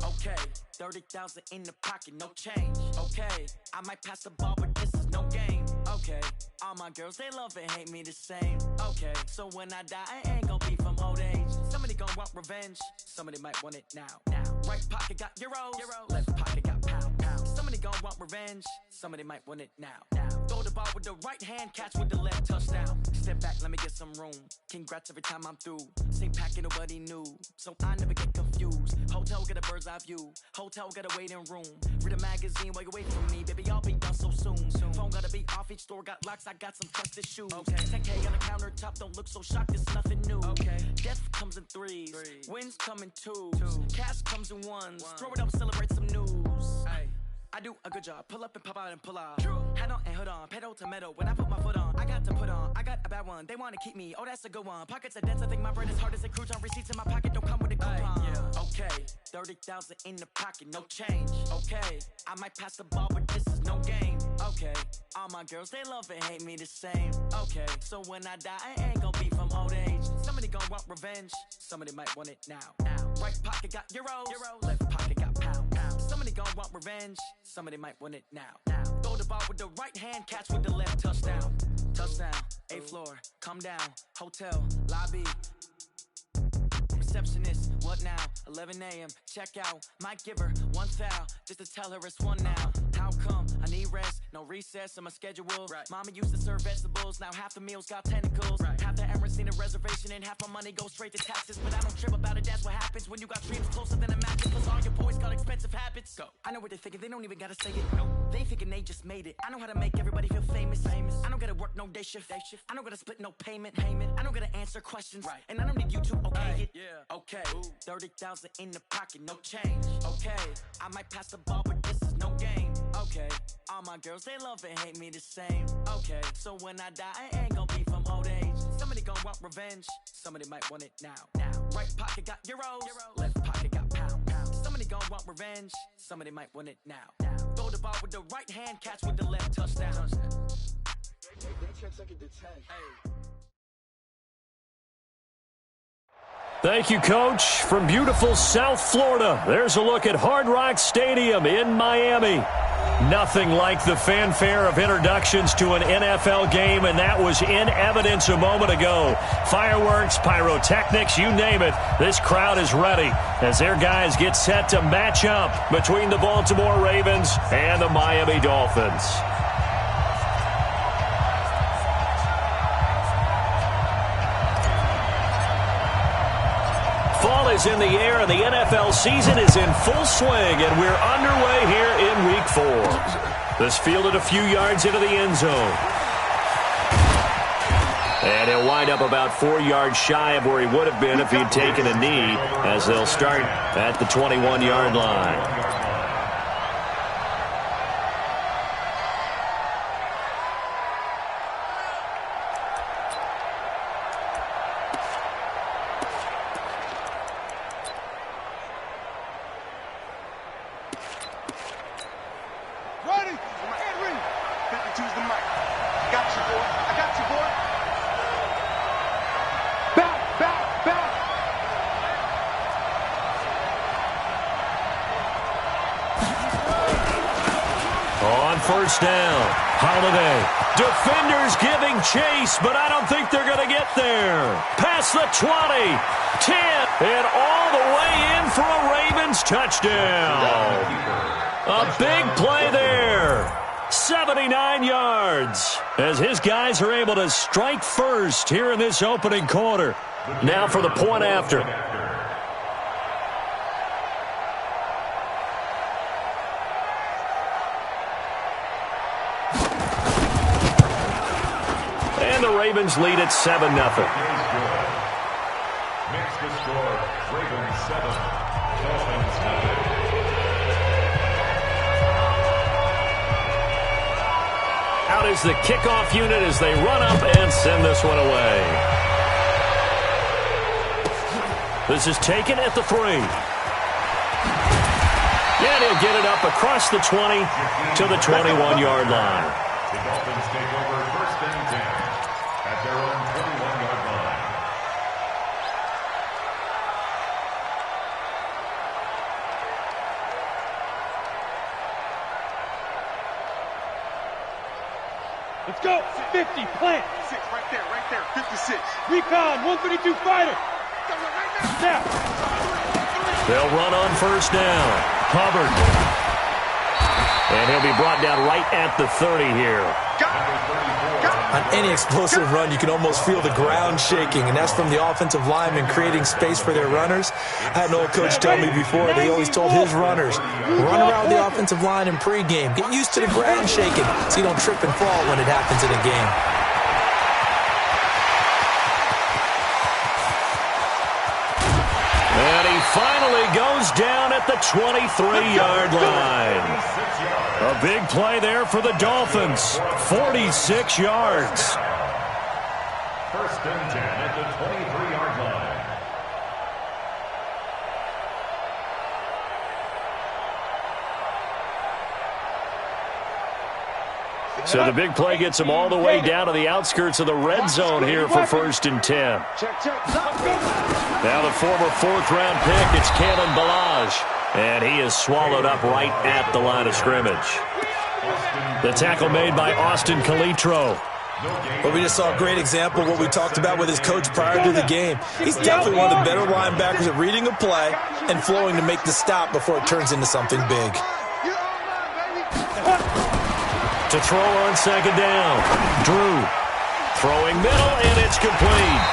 Okay, 30,000 in the pocket, no change. Okay, I might pass the ball, but this is no game. Okay, all my girls, they love and hate me the same. Okay, so when I die, I ain't gon' be from old age. Somebody gon' want revenge, somebody might want it now. Right pocket got euros, left pocket got pound. Somebody gon' want revenge, somebody might want it now. Throw the ball with the right hand, catch with the left, touchdown. Step back, let me get some room. Congrats every time I'm through. Same packet, nobody knew, so I never get confused. Hotel get a bird's eye view. Hotel got a waiting room. Read a magazine while you wait for me, baby. I'll be done so soon. Phone gotta be off. Each store got locks. I got some trusted shoes. 10K on the countertop. Don't look so shocked. It's nothing new. Death comes in threes. Wins come in twos. Cash comes in ones. Throw it up, celebrate some news. I do a good job. Pull up and pop out and pull out. Head on and hood on. Pedal to metal. When I put my foot on, I got to put on. I got a bad one. They want to keep me. Oh, that's a good one. Pockets are dense. I think my bread is hard as a crouton. Receipts in my pocket don't come with a coupon. Okay, 30,000 in the pocket, no change. Okay, I might pass the ball, but this is no game. Okay, all my girls, they love and hate me the same. Okay, so when I die, I ain't gon' be from old age. Somebody gon' want revenge. Somebody might want it now. Right pocket got euros. Left pocket got pound. Somebody gon' want revenge. Somebody might want it now. Throw the ball with the right hand, catch with the left, touchdown. Touchdown, 8th floor, come down. Hotel, lobby. Receptionist, what now? 11 a.m. Check out. Might give her one foul just to tell her it's one now. How come? I need rest, no recess in my schedule. Mama used to serve vegetables, now half the meals got tentacles. Half the Emirates need a reservation and half my money goes straight to taxes. But I don't trip about it, that's what happens when you got dreams closer than a mattress. Plus all your boys got expensive habits. Go. I know what they're thinking, they don't even gotta say it. They thinking they just made it. I know how to make everybody feel famous. I don't gotta work no day shift. I don't gotta split no payment. I don't gotta answer questions. And I don't need you to okay it. Okay, 30,000 in the pocket, no change. Okay, I might pass the ball, but this is no game. Okay, all my girls, they love and hate me the same. Okay, so when I die, I ain't gon' be from old age. Somebody gon' want revenge, somebody might want it now. Right pocket got euros, left pocket got pound. Somebody gon' want revenge, somebody might want it now. Throw the ball with the right hand, catch with the left, touchdown. Thank you, Coach. From beautiful South Florida, there's a look at Hard Rock Stadium in Miami. Nothing like the fanfare of introductions to an NFL game, and that was in evidence a moment ago. Fireworks, pyrotechnics, you name it. This crowd is ready as their guys get set to match up between the Baltimore Ravens and the Miami Dolphins. Fall is in the air, and the NFL season is in full swing, and we're underway here in Week 4. This fielded a few yards into the end zone. And he'll wind up about 4 yards shy of where he would have been if he'd taken a knee, as they'll start at the 21-yard line. First down. Holiday. Defenders giving chase, but I don't think they're going to get there. Past the 20, 10, and all the way in for a Ravens touchdown. A big play there. 79 yards as his guys are able to strike first here in this opening quarter. Now for the point after. Ravens lead at 7-0. Makes the score Ravens 7, Dolphins 9. Out is the kickoff unit as they run up and send this one away. This is taken at the 3. And he'll get it up across the 20 to the 21-yard line. The Dolphins take over first and 10. At their own 21-yard line. Let's go. 50, plant. 6, right there, 56. Recon, 132 fighter. Snap. They'll run on first down. Hubbard. And he'll be brought down right at the 30 here. On any explosive run, you can almost feel the ground shaking, and that's from the offensive linemen creating space for their runners. I had an old coach tell me before, they always told his runners, run around with the offensive line in pregame. Get used to the ground shaking so you don't trip and fall when it happens in a game. And he finally goes down at the 23-yard line. A big play there for the Dolphins. 46 yards. First and 10 at the 23-yard line. So the big play gets him all the way down to the outskirts of the red zone here for first and 10. Now the former fourth-round pick, it's Kalen Ballage. And he is swallowed up right at the line of scrimmage. The tackle made by Austin Calitro. Well, we just saw a great example of what we talked about with his coach prior to the game. He's definitely one of the better linebackers at reading a play and flowing to make the stop before it turns into something big. To throw on second down. Drew throwing middle, and it's complete.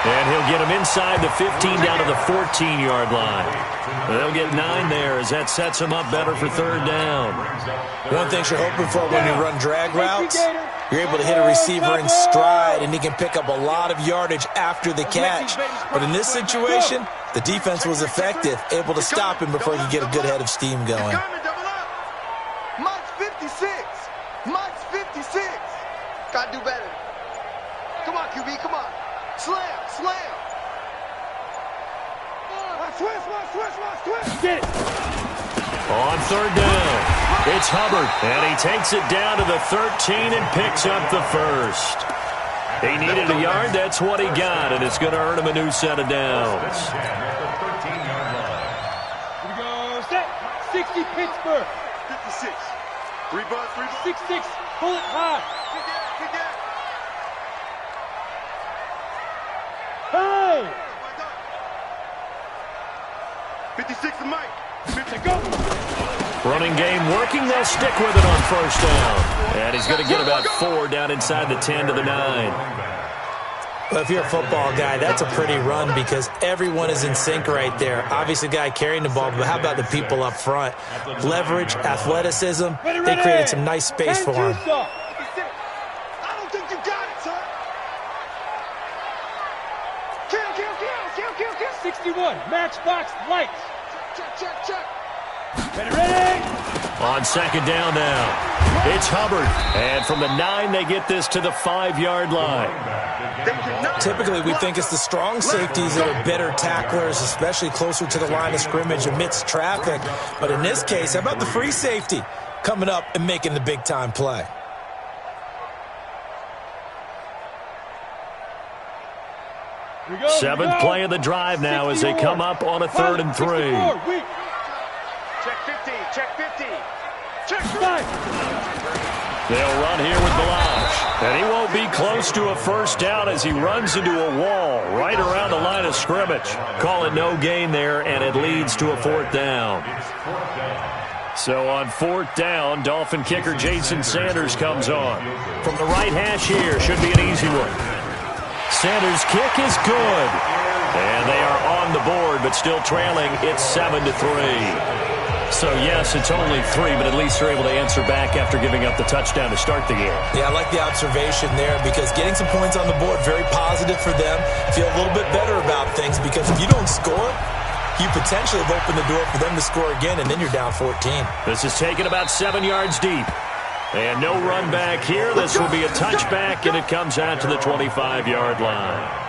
And he'll get him inside the 15 down to the 14-yard line. They'll get 9 there as that sets him up better for third down. One thing you're hoping for when you run drag routes, you're able to hit a receiver in stride, and he can pick up a lot of yardage after the catch. But in this situation, the defense was effective, able to stop him before he could get a good head of steam going. Mike's 56. Mike's 56. Gotta do better. Come on, QB, come on. Slam. Switch. Get it. On third down, it's Hubbard, and he takes it down to the 13 and picks up the first. He needed a yard, that's what he got, and it's going to earn him a new set of downs. Here we go. Set. 60 Pittsburgh. 56. 3 bucks, 6-6. Pull it high. Hey! 56 to Mike. 50 go. Running game working, they'll stick with it on first down. And he's going to get about 4 down inside the 10 to the 9. Well, if you're a football guy, that's a pretty run because everyone is in sync right there. Obviously, the guy carrying the ball, but how about the people up front? Leverage, athleticism, they created some nice space for him. I don't think you got it, son. Kill. 61. Matchbox lights. Check. Ready. On second down now, it's Hubbard. And from the 9, they get this to the 5-yard line. Typically, we think it's the strong safeties that are better tacklers, especially closer to the line of scrimmage amidst traffic. But in this case, how about the free safety coming up and making the big-time play? Seventh play of the drive now as they come up on a 3rd and 3. Check 50. Check 5. They'll run here with Ballage. And he won't be close to a first down as he runs into a wall right around the line of scrimmage. Call it no gain there, and it leads to a 4th down. So on 4th down, Dolphin kicker Jason Sanders comes on. From the right hash here, should be an easy one. Sanders' kick is good. And they are on the board, but still trailing. It's 7-3. So, yes, it's only 3, but at least they're able to answer back after giving up the touchdown to start the game. Yeah, I like the observation there because getting some points on the board, very positive for them. Feel a little bit better about things because if you don't score, you potentially have opened the door for them to score again, and then you're down 14. This is taken about 7 yards deep. And no run back here. This will be a touchback, and it comes out to the 25-yard line.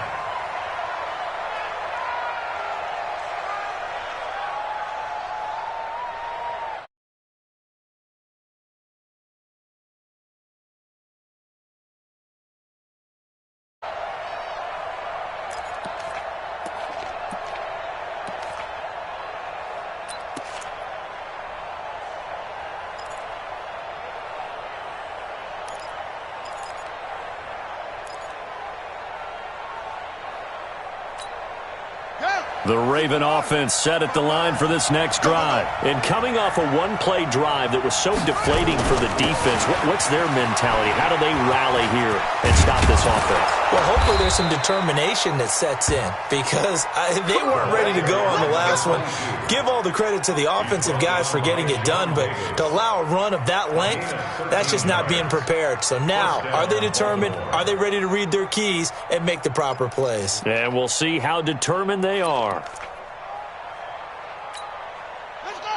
The Raven offense set at the line for this next drive. And coming off a one-play drive that was so deflating for the defense, what's their mentality? How do they rally here and stop this offense? Well, hopefully there's some determination that sets in because they weren't ready to go on the last one. Give all the credit to the offensive guys for getting it done, but to allow a run of that length, that's just not being prepared. So now, are they determined? Are they ready to read their keys and make the proper plays? And we'll see how determined they are.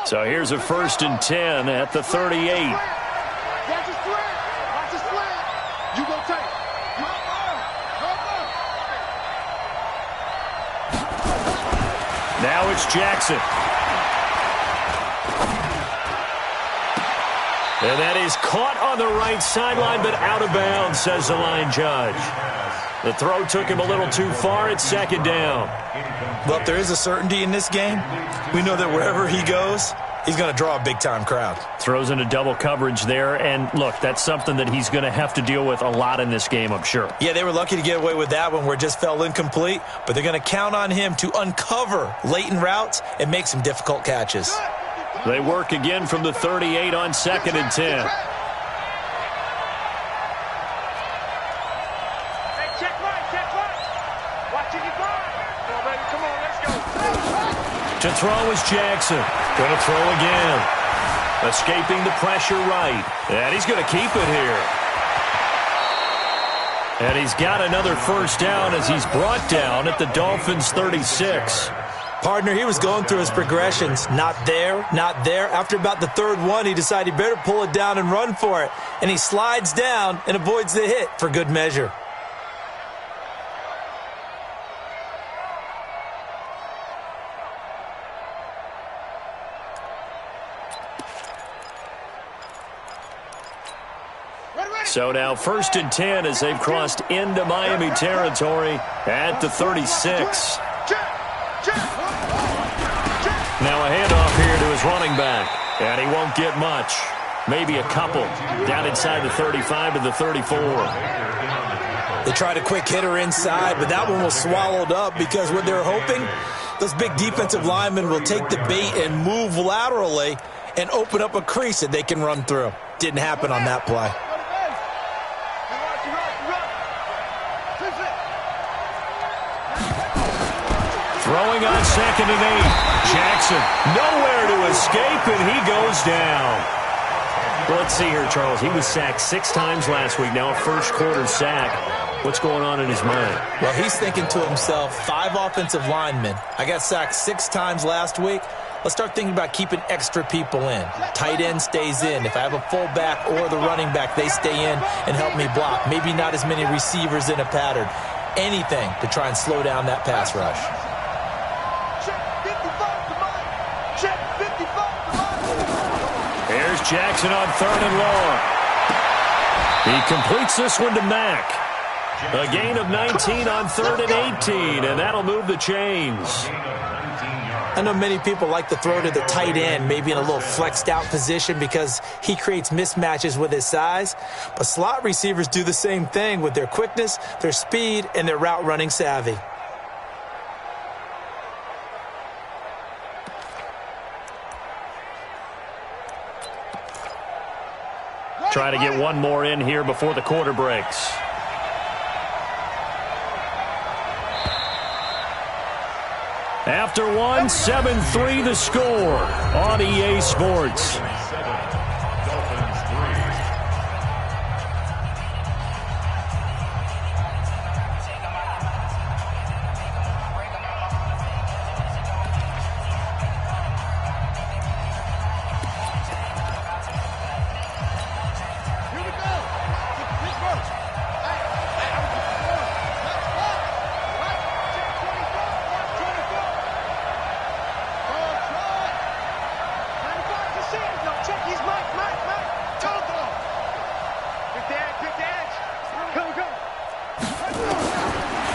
So here's a 1st and 10 at the 38. Watch his slant. Watch his slant. You go take. Now it's Jackson. And that is caught on the right sideline, but out of bounds, says the line judge. The throw took him a little too far. It's 2nd down. Well, if there is a certainty in this game, we know that wherever he goes, he's going to draw a big-time crowd. Throws into double coverage there, and look, that's something that he's going to have to deal with a lot in this game, I'm sure. Yeah, they were lucky to get away with that one where it just fell incomplete, but they're going to count on him to uncover latent routes and make some difficult catches. They work again from the 38 on 2nd and 10. To throw is Jackson. Going to throw again. Escaping the pressure right. And he's going to keep it here. And he's got another 1st down as he's brought down at the Dolphins' 36. Partner, he was going through his progressions. Not there, not there. After about the 3rd one, he decided he better pull it down and run for it. And he slides down and avoids the hit for good measure. So now 1st and 10 as they've crossed into Miami territory at the 36. Now a handoff here to his running back. And he won't get much. Maybe a couple. Down inside the 35 to the 34. They tried a quick hitter inside, but that one was swallowed up because what they're hoping, those big defensive linemen will take the bait and move laterally and open up a crease that they can run through. Didn't happen on that play. Throwing on 2nd and 8. Jackson nowhere to escape, and he goes down. Well, let's see here, Charles. He was sacked 6 times last week. Now a first-quarter sack. What's going on in his mind? Well, he's thinking to himself, 5 offensive linemen. I got sacked 6 times last week. Let's start thinking about keeping extra people in. Tight end stays in. If I have a fullback or the running back, they stay in and help me block. Maybe not as many receivers in a pattern. Anything to try and slow down that pass rush. Here's Jackson on 3rd and long. He completes this one to Mack. A gain of 19 on 3rd and 18, and that'll move the chains. I know many people like to throw to the tight end, maybe in a little flexed out position because he creates mismatches with his size. But slot receivers do the same thing with their quickness, their speed, and their route running savvy. Try to get one more in here before the quarter breaks. After one, 7-3 the score on EA Sports.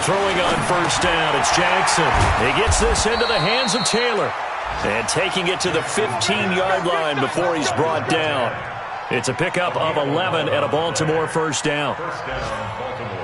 Throwing on 1st down, it's Jackson. He gets this into the hands of Taylor. And taking it to the 15-yard line before he's brought down. It's a pickup of 11 and a Baltimore 1st down. First down, Baltimore.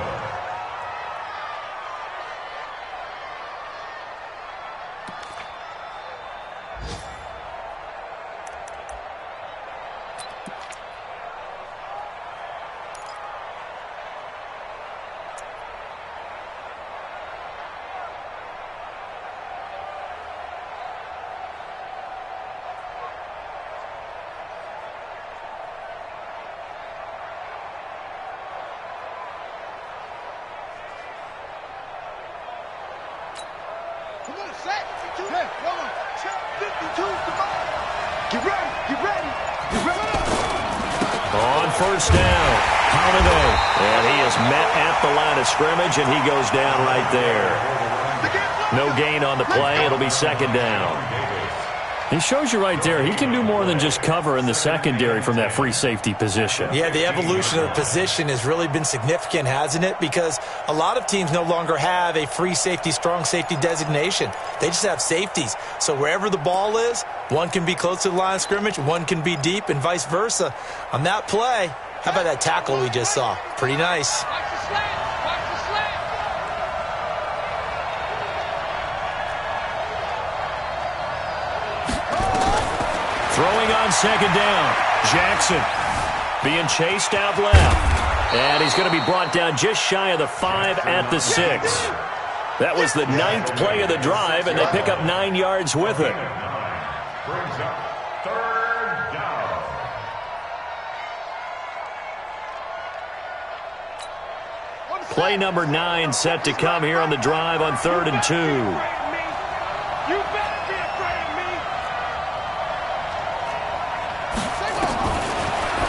Set. Hey, come on. Check 52, come on. Get ready, get ready, get ready. On first down, Holiday. And he is met at the line of scrimmage, and he goes down right there. No gain on the play. It'll be second down. He shows you right there, he can do more than just cover in the secondary from that free safety position. Yeah, the evolution of the position has really been significant, hasn't it? Because a lot of teams no longer have a free safety, strong safety designation. They just have safeties. So wherever the ball is, one can be close to the line of scrimmage, one can be deep, and vice versa. On that play, how about that tackle we just saw? Pretty nice. Throwing on second down. Jackson being chased out left. And he's going to be brought down just shy of the 5 at the 6. That was the 9th play of the drive, and they pick up 9 yards with it. Brings up third down. Play number 9 set to come here on the drive on 3rd and 2. You better be afraid of me.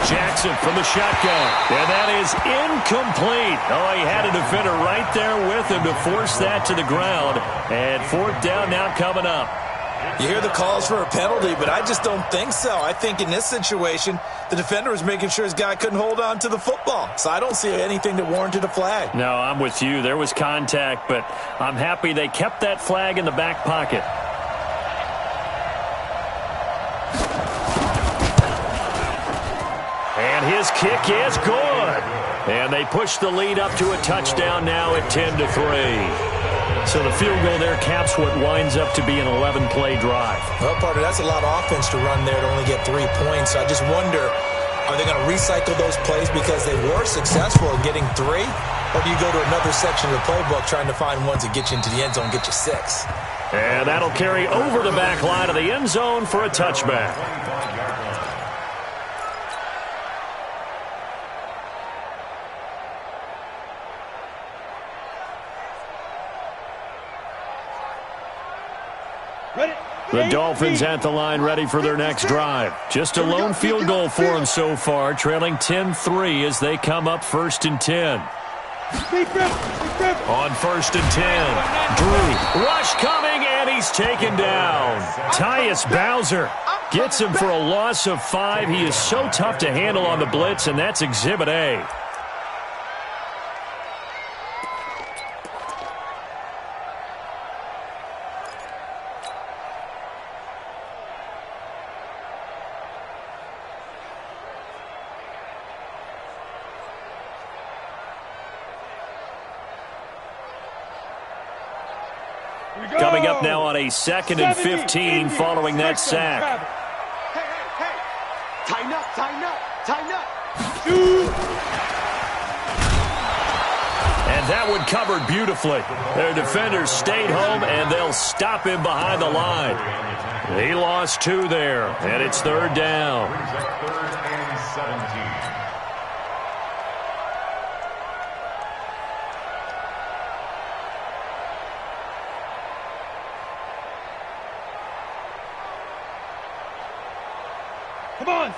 Jackson from the shotgun, and that is incomplete. Oh, he had a defender right there with him to force that to the ground. And 4th down now coming up. You hear the calls for a penalty, but I just don't think so. I think in this situation, the defender was making sure his guy couldn't hold on to the football. So I don't see anything that warranted a flag. No, I'm with you. There was contact, but I'm happy they kept that flag in the back pocket. And his kick is good. And they push the lead up to a touchdown now at 10-3. So the field goal there caps what winds up to be an 11-play drive. Well, partner, that's a lot of offense to run there to only get 3 points. So I just wonder, are they going to recycle those plays because they were successful in getting 3? Or do you go to another section of the playbook trying to find ones that get you into the end zone and get you 6? And that'll carry over the back line of the end zone for a touchback. The Dolphins at the line ready for their next drive. Just a lone field goal for them so far, trailing 10-3 as they come up 1st and 10. On 1st and 10, Drew, rush coming, and he's taken down. Tyus Bowser gets him for a loss of 5. He is so tough to handle on the blitz, and that's Exhibit A. Coming up now on a 2nd and 15 following that sack. Hey, hey, hey. Tighten up, tighten up, tighten up. And that one covered beautifully. Their defenders stayed home, and they'll stop him behind the line. He lost 2 there, and it's 3rd down. Brings up 3rd and 17.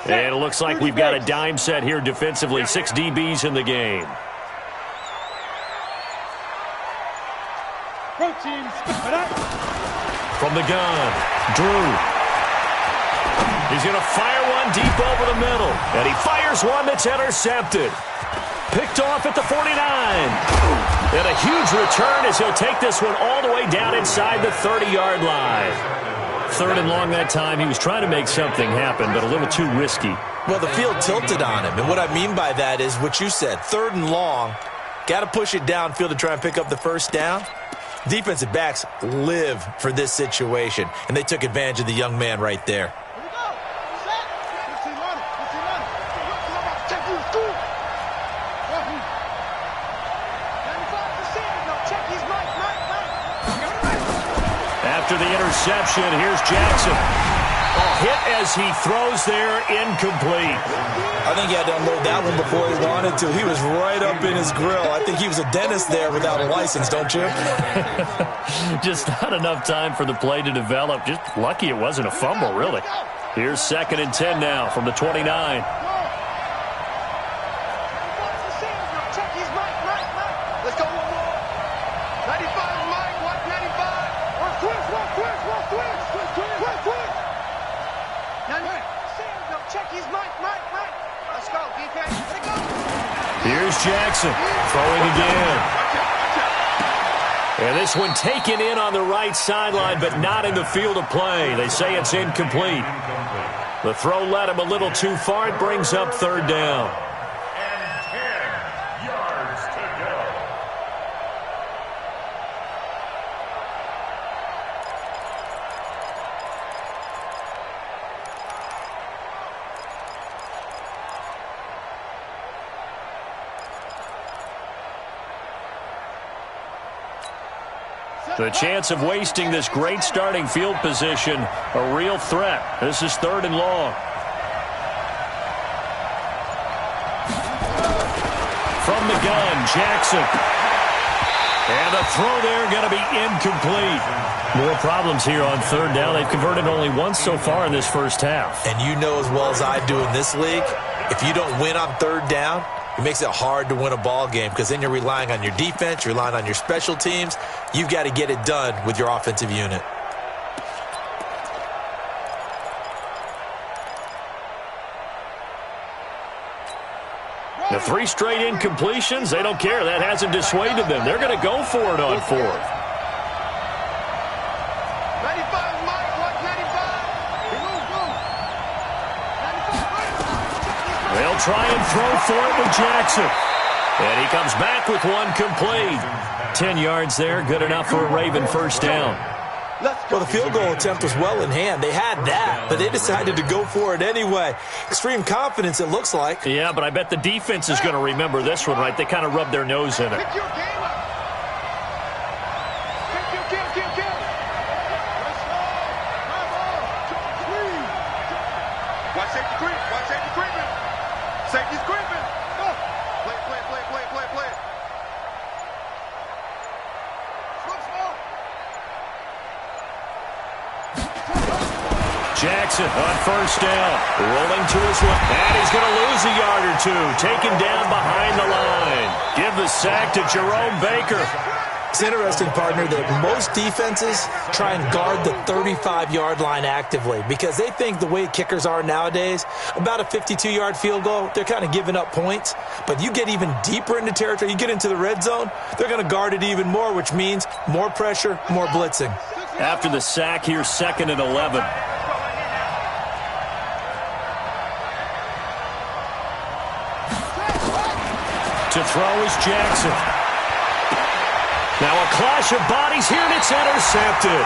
And it looks like we've got a dime set here defensively. 6 DBs in the game. From the gun, Drew. He's going to fire one deep over the middle. And he fires one that's intercepted. Picked off at the 49. And a huge return as he'll take this one all the way down inside the 30-yard line. 3rd and long that time. He was trying to make something happen, but a little too risky. Well, the field tilted on him, and what I mean by that is what you said. 3rd and long, got to push it downfield to try and pick up the 1st down. Defensive backs live for this situation, and they took advantage of the young man right there. Here we go. Set. 15 on it. 15 on it. Check you, school. 95%. No, check his mic. After the interception, here's Jackson. Oh, hit as he throws there, incomplete. I think he had to unload that one before he wanted to. He was right up in his grill. I think he was a dentist there without a license, don't you? Just not enough time for the play to develop. Just lucky it wasn't a fumble, really. Here's 2nd and 10 now from the 29. Let's go one more. 95, Mike. Watch 95. Work quick. Check his Mike. Let's go, defense. Let it go. Here's Jackson throwing again. And this one taken in on the right sideline, but not in the field of play. They say it's incomplete. The throw led him a little too far. It brings up 3rd down. And 10 yards to go. The chance of wasting this great starting field position, a real threat. This is 3rd and long. From the gun, Jackson. And the throw there going to be incomplete. More problems here on 3rd down. They've converted only once so far in this first half. And you know as well as I do in this league, if you don't win on 3rd down, it makes it hard to win a ball game because then you're relying on your defense, you're relying on your special teams. You've got to get it done with your offensive unit. The 3 straight incompletions, they don't care. That hasn't dissuaded them. They're going to go for it on 4th. 95, Mike. Watch 95. They'll try and throw for it with Jackson. And he comes back with one complete. 10 yards there, good enough for a Raven 1st down. Well, the field goal attempt was well in hand. They had that, but they decided to go for it anyway. Extreme confidence, it looks like. Yeah, but I bet the defense is going to remember this one, right? They kind of rubbed their nose in it. Pick your game up. Kill. Let's go. Watch safety creeping. Safety's creeping. Play. Jackson on 1st down. Rolling to his left. And he's going to lose a yard or 2. Taken down behind the line. Give the sack to Jerome Baker. It's interesting, partner, that most defenses try and guard the 35-yard line actively because they think the way kickers are nowadays, about a 52-yard field goal, they're kind of giving up points. But you get even deeper into territory, you get into the red zone, they're going to guard it even more, which means more pressure, more blitzing. After the sack, here's 2nd and 11. To throw is Jackson. Now a clash of bodies here, and it's intercepted.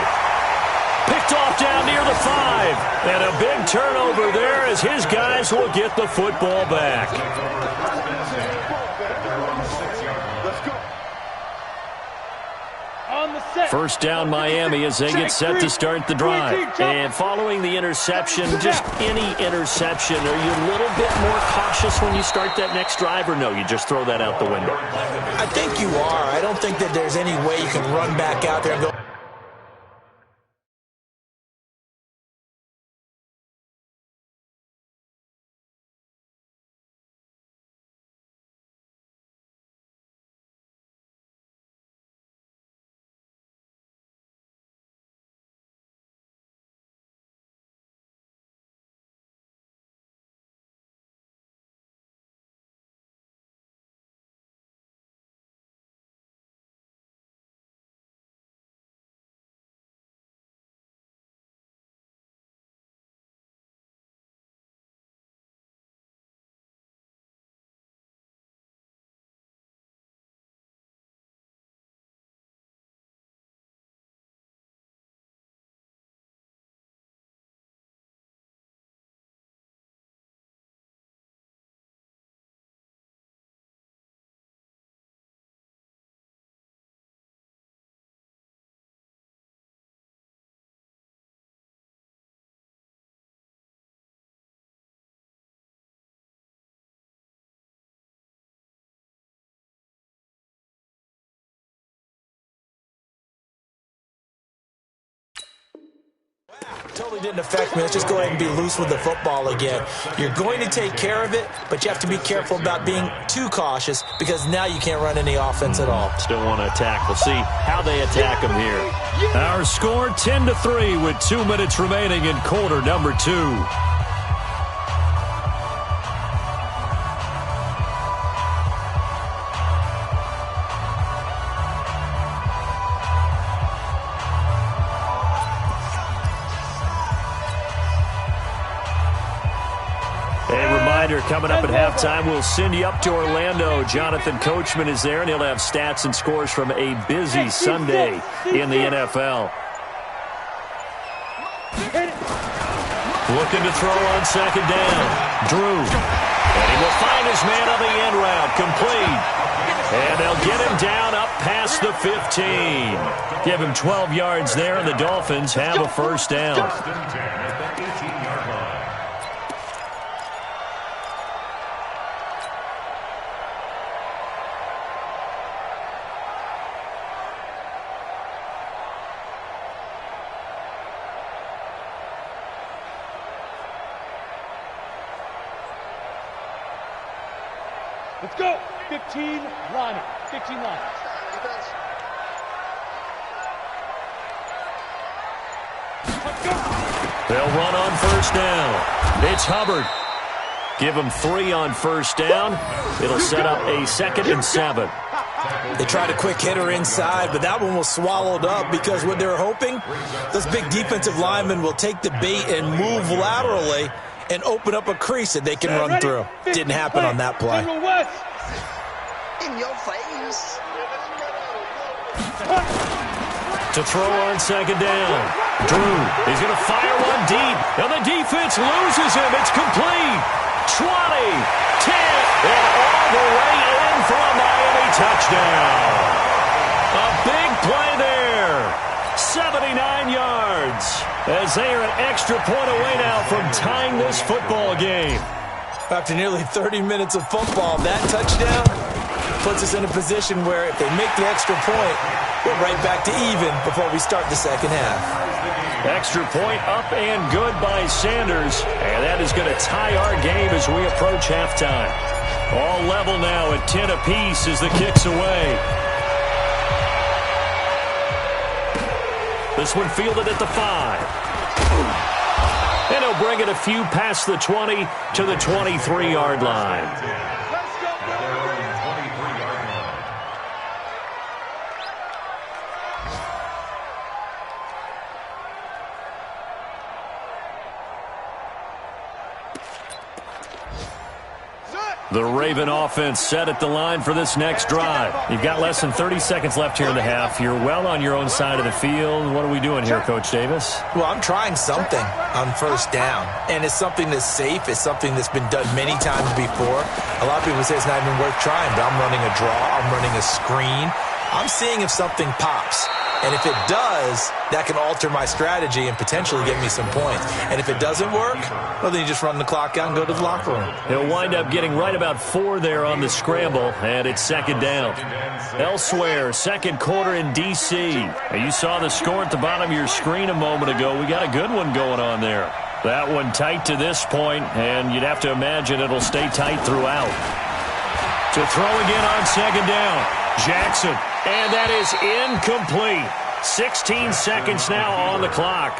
Picked off down near the 5. And a big turnover there as his guys will get the football back. First down Miami as they get set to start the drive. And following the interception, just any interception, are you a little bit more cautious when you start that next drive, or no, you just throw that out the window? I think you are. I don't think that there's any way you can run back out there and go, Totally didn't affect me. Let's just go ahead and be loose with the football again. You're going to take care of it, but you have to be careful about being too cautious because now you can't run any offense at all. Still want to attack. We'll see how they attack them here. Our score 10-3 with 2 minutes remaining in quarter number 2. Coming up at halftime, we'll send you up to Orlando. Jonathan Coachman is there, and he'll have stats and scores from a busy Sunday in the NFL. Looking to throw on second down. Drew. And he will find his man on the end route. Complete. And they'll get him down up past the 15. Give him 12 yards there, and the Dolphins have a first down. First and 10 at the 18-yard line. Let's go. 15 line. 15 line. Let's go. They'll run on first down. It's Hubbard. Give them 3 on first down. It'll set up a 2nd and 7. They tried a quick hitter inside, but that one was swallowed up because what they're hoping, those big defensive linemen will take the bait and move laterally and open up a crease that they can run through. Didn't happen on that play. In your face. To throw on second down. Drew, he's going to fire one deep, and the defense loses him. It's complete. 20, 10, and all the way in for a Miami touchdown. A big play there. 79 yards. As they are an extra point away now from tying this football game. After nearly 30 minutes of football, that touchdown puts us in a position where if they make the extra point, we're right back to even before we start the second half. Extra point up and good by Sanders. And that is going to tie our game as we approach halftime. All level now at 10 apiece as the kick's away. This one fielded at the 5. And he'll bring it a few past the 20 to the 23-yard line. The Raven offense set at the line for this next drive. You've got less than 30 seconds left here in the half. You're well on your own side of the field. What are we doing here, Coach Davis? Well, I'm trying something on first down, and it's something that's safe. It's something that's been done many times before. A lot of people say it's not even worth trying, but I'm running a draw. I'm running a screen. I'm seeing if something pops. And if it does, that can alter my strategy and potentially get me some points. And if it doesn't work, well, then you just run the clock out and go to the locker room. He'll wind up getting right about 4 there on the scramble, and it's second down. Elsewhere, second quarter in D.C. You saw the score at the bottom of your screen a moment ago. We got a good one going on there. That one tight to this point, and you'd have to imagine it'll stay tight throughout. To throw again on second down, Jackson. And that is incomplete. 16 seconds now on the clock.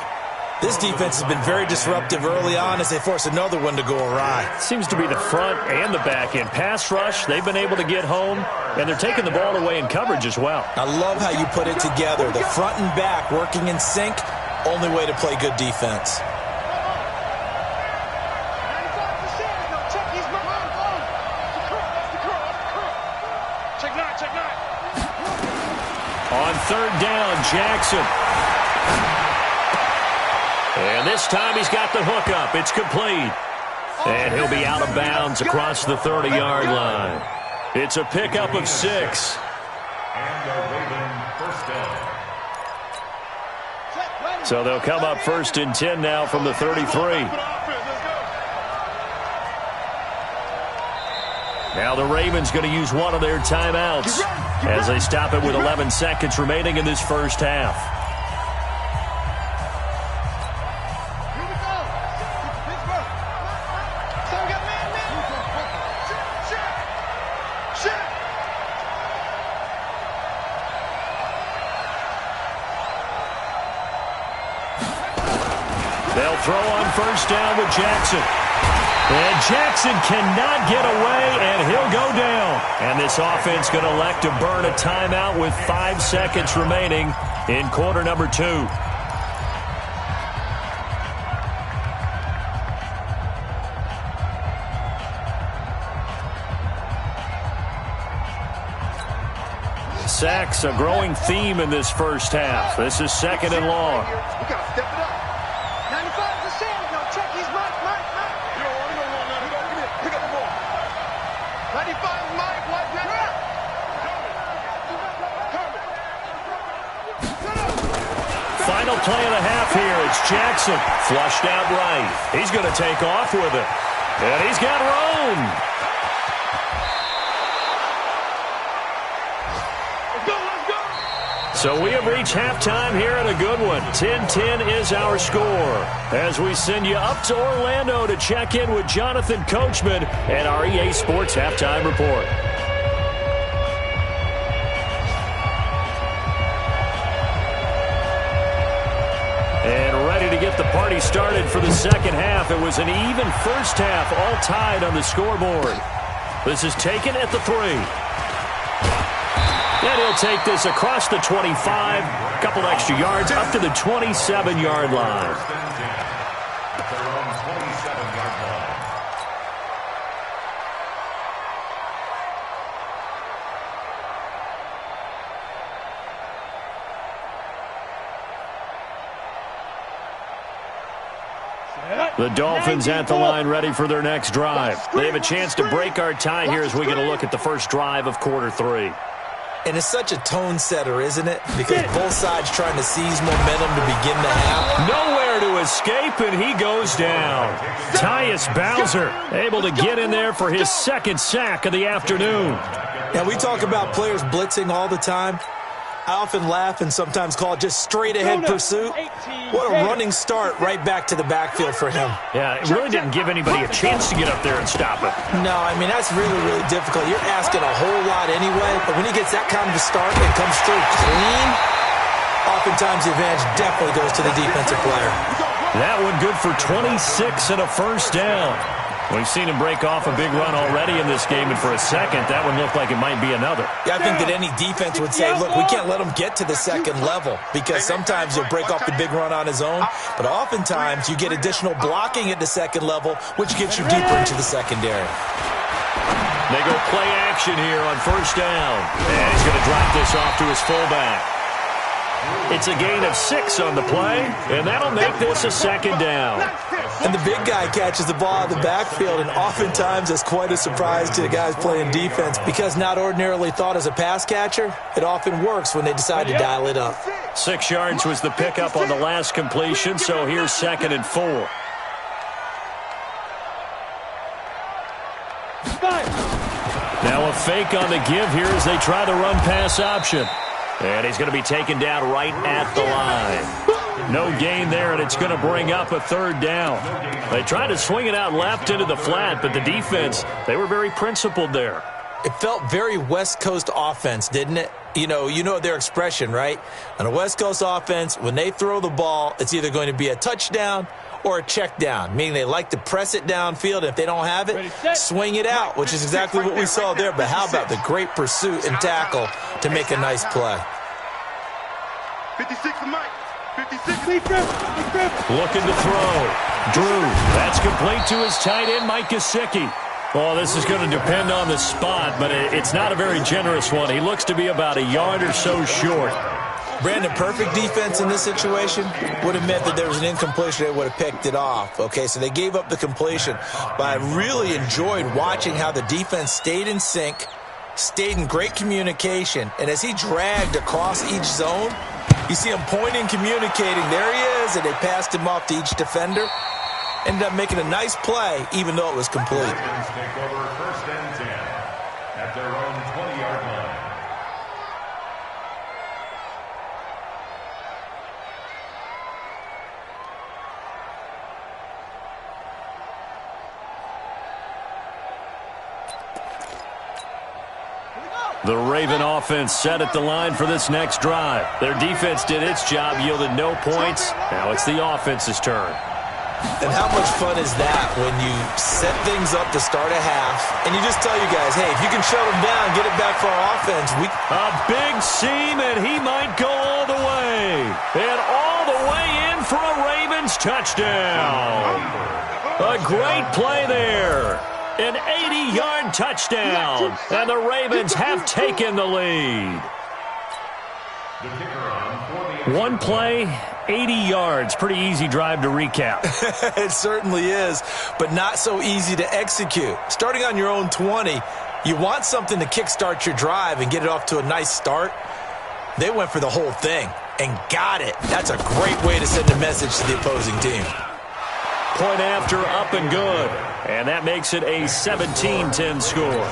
This defense has been very disruptive early on as they force another one to go awry. Seems to be the front and the back end. Pass rush, they've been able to get home, and they're taking the ball away in coverage as well. I love how you put it together. The front and back working in sync, only way to play good defense. On third down, Jackson. And this time he's got the hook up. It's complete. And he'll be out of bounds across the 30-yard line. It's a pickup of 6. And a Raven first down. So they'll come up first and 10 now from the 33. Now the Ravens going to use one of their timeouts as they stop it with 11 seconds remaining in this first half. throw on first down with Jackson. And Jackson cannot get away, and he'll go down. And this offense going to elect to burn a timeout with 5 seconds remaining in quarter number 2. Sacks, a growing theme in this first half. This is second and long. We got to step it up. 95%. No, check. He's Mike. You don't want to go now. Pick up the ball. 95, Mike. Watch that out. Final play of the half here. It's Jackson. Flushed out right. He's going to take off with it. And he's got room. So we have reached halftime here at a good one. 10-10 is our score. As we send you up to Orlando to check in with Jonathan Coachman and our EA Sports Halftime Report. And ready to get the party started for the second half. It was an even first half, all tied on the scoreboard. This is taken at the 3. And he'll take this across the 25, a couple extra yards, up to the 27-yard line. At their own 27-yard line. The Dolphins at the line ready for their next drive. They have a chance to break our tie here as we get a look at the first drive of quarter 3. And it's such a tone setter, isn't it? Because both sides trying to seize momentum to begin the half. Nowhere to escape, and he goes down. Tyus Bowser able to get in there for his second sack of the afternoon. Now, we talk about players blitzing all the time. I often laugh and sometimes call it just straight-ahead pursuit. What a running start right back to the backfield for him. Yeah, it really didn't give anybody a chance to get up there and stop it. No, I mean, that's really, really difficult. You're asking a whole lot anyway, but when he gets that kind of a start and comes through clean, oftentimes the advantage definitely goes to the defensive player. That one good for 26 and a first down. We've seen him break off a big run already in this game, and for a second, that one looked like it might be another. Yeah, I think that any defense would say, look, we can't let him get to the second level, because sometimes he'll break off the big run on his own, but oftentimes you get additional blocking at the second level, which gets you deeper into the secondary. They go play action here on first down, and he's going to drop this off to his fullback. It's a gain of 6 on the play, and that'll make this a second down. And the big guy catches the ball out of the backfield, and oftentimes it's quite a surprise to the guys playing defense because not ordinarily thought as a pass catcher, it often works when they decide to dial it up. 6 yards was the pickup on the last completion, so here's 2nd and 4. Now a fake on the give here as they try the run-pass option. And he's going to be taken down right at the line. No gain there, and it's going to bring up a 3rd down. They tried to swing it out left into the flat, but the defense, they were very principled there. It felt very West Coast offense, didn't it? You know their expression, right? On a West Coast offense, when they throw the ball, it's either going to be a touchdown or a check down, meaning they like to press it downfield, and if they don't have it, swing it out, which is exactly what we saw there. But how about the great pursuit and tackle to make a nice play? 56 to Mike. 56. Looking to throw. Drew, that's complete to his tight end, Mike Gesicki. Well, this is going to depend on the spot, but it's not a very generous one. He looks to be about a yard or so short. Brandon, perfect defense in this situation would have meant that there was an incompletion. They would have picked it off. Okay, so they gave up the completion. But I really enjoyed watching how the defense stayed in sync, stayed in great communication, and as he dragged across each zone, you see him pointing, communicating. There he is, and they passed him off to each defender. Ended up making a nice play, even though it was complete. Dolphins take over 1st and 10 at their own 20-yard line. The Raven offense set at the line for this next drive. Their defense did its job, yielded no points. Now it's the offense's turn. And how much fun is that when you set things up to start a half and you just tell your guys, hey, if you can shut them down, get it back for our offense. A big seam, and he might go all the way. And all the way in for a Ravens touchdown. A great play there. An 80-yard touchdown. And the Ravens have taken the lead. One play, 80 yards. Pretty easy drive to recap. It certainly is, but not so easy to execute. Starting on your own 20, you want something to kickstart your drive and get it off to a nice start. They went for the whole thing and got it. That's a great way to send a message to the opposing team. Point after, up and good. And that makes it a 17-10 score.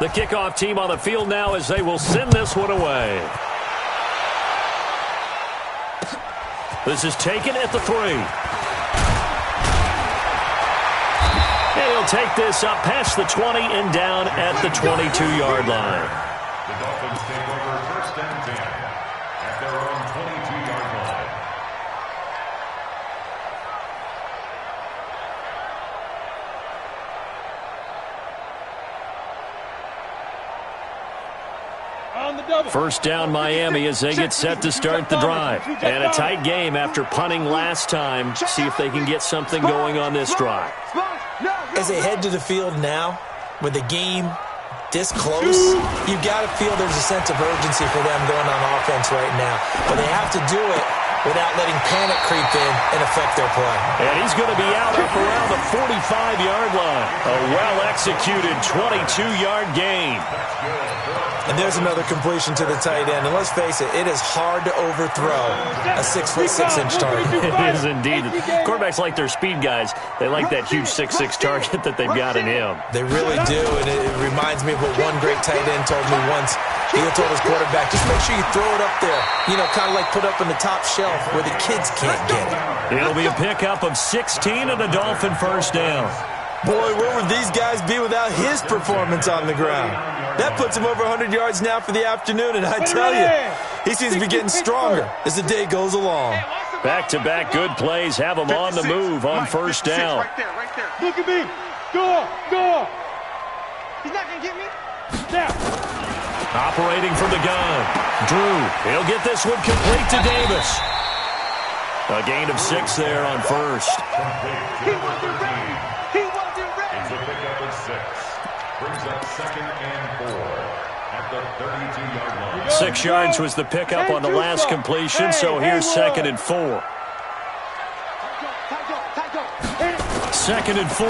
The kickoff team on the field now as they will send this one away. This is taken at the 3. And he'll take this up past the 20 and down at the 22-yard line. The Dolphins take over 1st and 10 at their own 22-yard line. First down Miami as they get set to start the drive. And a tight game after punting last time. See if they can get something going on this drive. As they head to the field now, with the game this close, you got to feel there's a sense of urgency for them going on offense right now. But they have to do it without letting panic creep in and affect their play. And he's going to be out up around the 45-yard line. A well-executed 22-yard gain. And there's another completion to the tight end. And let's face it, it is hard to overthrow a 6'6" target. It is indeed. Quarterbacks like their speed guys. They like that huge 6'6" target that they've got in him. They really do, and it reminds me of what one great tight end told me once. He told his quarterback, just make sure you throw it up there. You know, kind of like put up on the top shelf where the kids can't get it. It'll be a pickup of 16 and a Dolphin first down. Boy, where would these guys be without his performance on the ground? That puts him over 100 yards now for the afternoon, and I tell you, he seems to be getting stronger as the day goes along. Back-to-back good plays have him on the move on first down. Right there, right there. Look at me. Go, go. He's not going to get me. Now. Operating from the gun. Drew, he'll get this one complete to Davis. A gain of 6 there on first. He wasn't ready. He wasn't ready. It's a pickup of 6. Brings up 2nd and 4 at the 32-yard line. 6 yards was the pickup on the last completion, so here's 2nd and 4. 2nd and 4.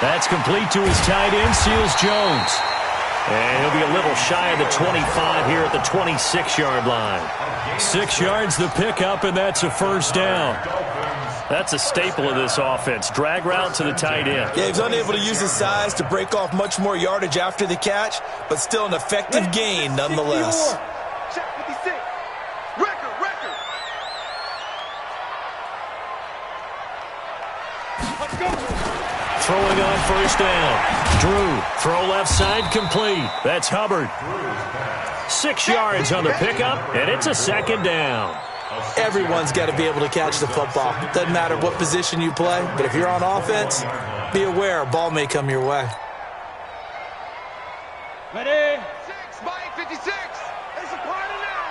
That's complete to his tight end, Seals Jones. And he'll be a little shy of the 25 here at the 26-yard line. 6 yards the pickup, and that's a first down. That's a staple of this offense. Drag route to the tight end. Yeah, he's unable to use his size to break off much more yardage after the catch, but still an effective gain nonetheless. Check 56. Record. Let's go. Throwing on first down. Drew, throw left side complete. That's Hubbard. 6 yards on the pickup, and it's a 2nd down. Everyone's got to be able to catch the football. Doesn't matter what position you play, but if you're on offense, be aware a ball may come your way. Ready? 6 by 56. It's a party now.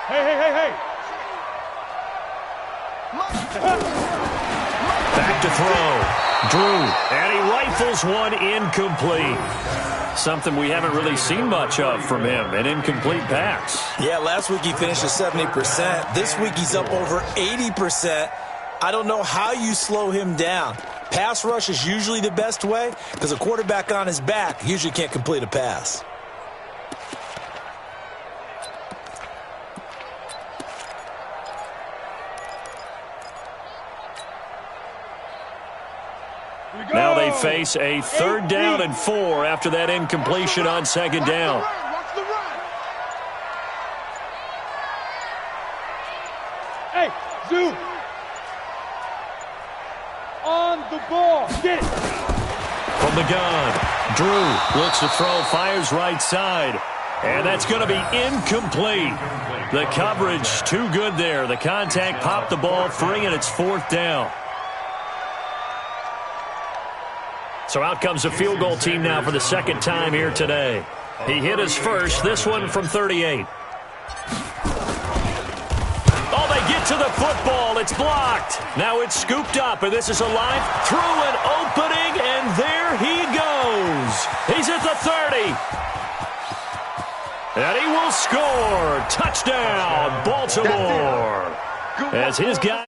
Hey. Back to throw. Drew, and he rifles one incomplete. Something we haven't really seen much of from him, an incomplete pass. Yeah, last week he finished at 70%. This week he's up over 80%. I don't know how you slow him down. Pass rush is usually the best way because a quarterback on his back usually can't complete a pass. Now they face a 3rd down and 4 after that incompletion on 2nd down. Watch the run. Hey, Zoo. On the ball. Get it. From the gun, Drew looks to throw, fires right side. And that's going to be incomplete. The coverage too good there. The contact popped the ball free, and it's 4th down. So out comes the field goal team now for the 2nd time here today. He hit his first, this one from 38. Oh, they get to the football. It's blocked. Now it's scooped up, and this is a line through an opening, and there he goes. He's at the 30. And he will score. Touchdown, Baltimore. As his guy.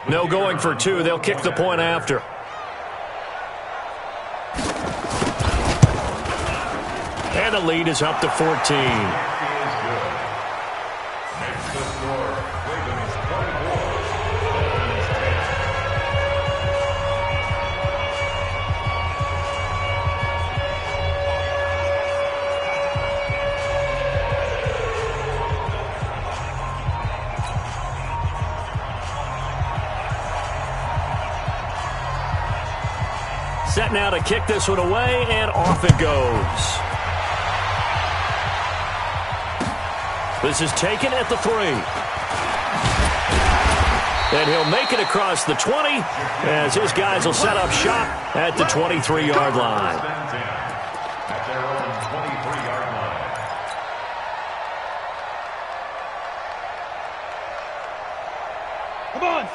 No going for 2. They'll kick the point after. And the lead is up to 14. Set now to kick this one away, and off it goes. This is taken at the 3. And he'll make it across the 20 as his guys will set up shop at the 23-yard line. At their own 23-yard line.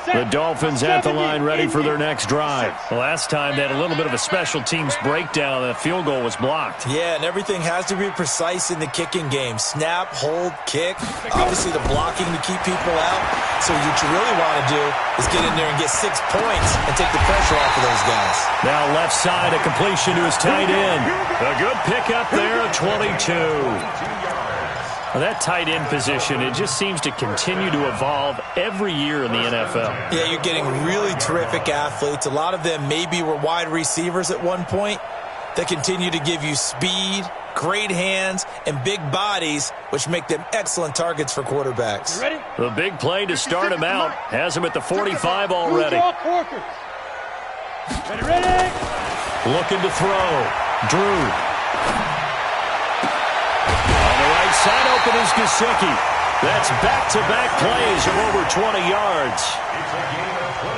The Dolphins at the line ready for their next drive. Last time they had a little bit of a special teams breakdown. That field goal was blocked. Yeah, and everything has to be precise in the kicking game. Snap, hold, kick. Obviously the blocking to keep people out. So what you really want to do is get in there and get 6 points and take the pressure off of those guys. Now left side, a completion to his tight end. A good pickup there, 22. Well, that tight end position, it just seems to continue to evolve every year in the NFL. Yeah, you're getting really terrific athletes. A lot of them maybe were wide receivers at one point that continue to give you speed, great hands, and big bodies, which make them excellent targets for quarterbacks. Ready? The big play to start him out has him at the 45 already. Ready? Looking to throw. Drew. Side open is Gesicki. That's back-to-back plays of over 20 yards.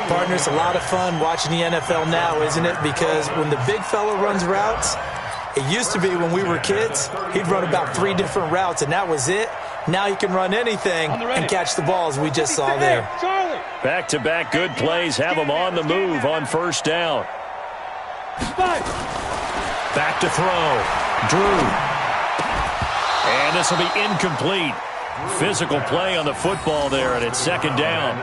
Partner, it's a lot of fun watching the NFL now, isn't it? Because when the big fella runs routes, it used to be when we were kids, he'd run about 3 different routes, and that was it. Now he can run anything and catch the balls we just saw there. Back-to-back good plays have him on the move on first down. Back to throw. Drew. And this will be incomplete. Physical play on the football there, and it's second down.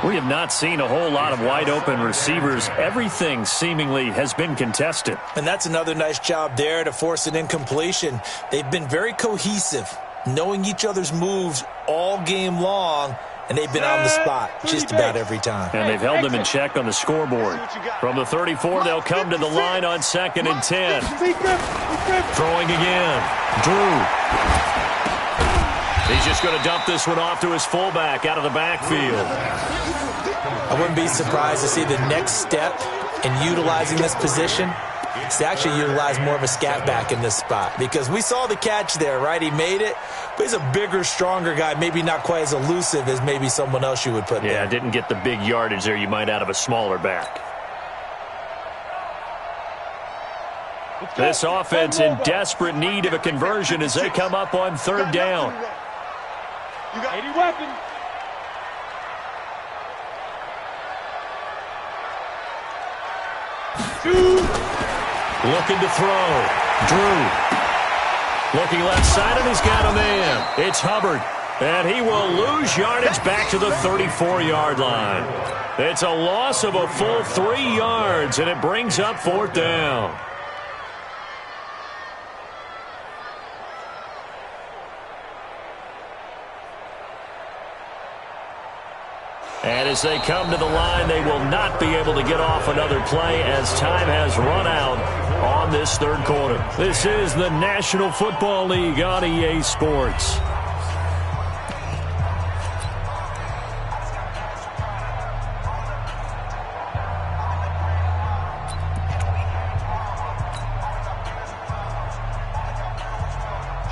We have not seen a whole lot of wide-open receivers. Everything seemingly has been contested. And that's another nice job there to force an incompletion. They've been very cohesive, knowing each other's moves all game long, and they've been on the spot just about every time. And they've held them in check on the scoreboard. From the 34, they'll come to the line on 2nd and 10. Throwing again. Drew. He's just going to dump this one off to his fullback out of the backfield. I wouldn't be surprised to see the next step in utilizing this position is to actually utilize more of a scat back in this spot, because we saw the catch there, right? He made it, but he's a bigger, stronger guy, maybe not quite as elusive as maybe someone else you would put there. Yeah, didn't get the big yardage there you might out of a smaller back. This offense in desperate need of a conversion as they come up on 3rd down. You got 80 weapons. Looking to throw. Drew. Looking left side, and he's got a man. It's Hubbard, and he will lose yardage back to the 34-yard line. It's a loss of a full 3 yards, and it brings up 4th down. And as they come to the line, they will not be able to get off another play as time has run out on this 3rd quarter. This is the National Football League on EA Sports.